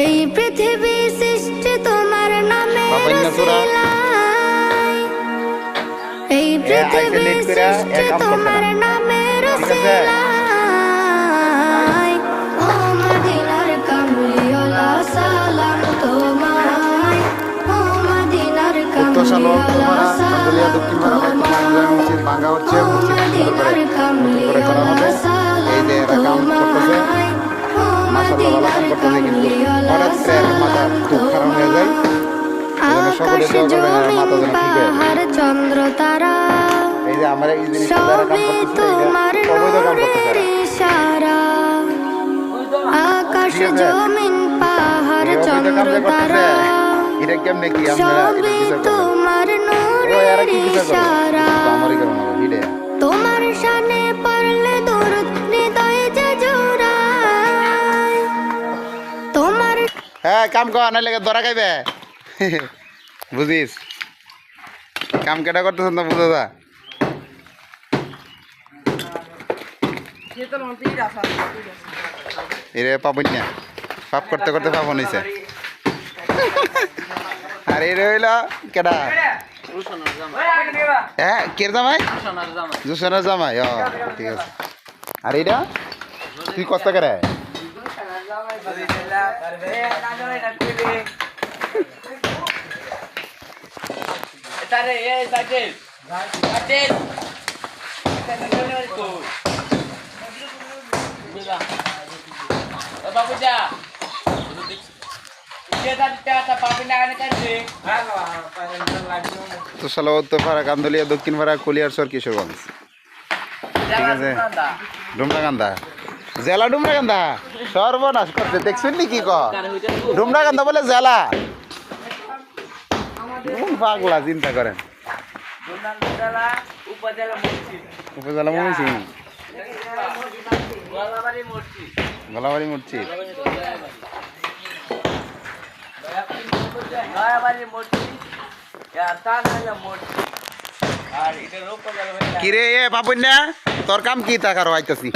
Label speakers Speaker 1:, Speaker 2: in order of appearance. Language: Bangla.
Speaker 1: এই পৃথিবী সৃষ্টি তোমার নামে রচিলাই, এই পৃথিবী সৃষ্টি তোমার নামে রচিলাই। ও মদিনার কামলিওয়ালা সালাম তোমায়, ও মদিনার কামলিওয়ালা সালাম তোমায়, ও মদিনার কামলিওয়ালা সালাম তোমায়। আকাশ জমিন পাহাড় চন্দ্র তারা সবই তোমার নূরের ইশারা। আকাশ জমিন পাহাড় চন্দ্র তারা সবই তোমার নূরের ইশারা। তোমার শানে পড়লে দরুদ হৃদয় যে জোড়ায়। তোমার
Speaker 2: হ্যাঁ কাম কর না লেগে ধরা খাইবে বুঝিস কাম কেটা করতেছেন না বুঝো দা এরে পাবন না পাপ করতে করতে পাবন হয়েছে আর এর হইল কেডা হ্যাঁ কের জামাই জুসনের জামাই ও ঠিক আছে আর এইটা তুই কষ্ট করে তো সালা উত্তর পাড়া কান্দলিয়া দক্ষিণ পাড়া কলিয়ারচর কিশোরগঞ্জ ঠিক আছে ডুমরাকান্দা জেলা ডুমরাকান্দা সর্বনাশ করতে দেখছেন নাকি ক ডুমরাকান্দা বলে জেলা পাগলা চিন্তা করেন উপজেলা ময়মনসিংহ গলাবাড়ি মসজিদ কিরে এ পাবন না তোর কাম কি টাকার আইতাছি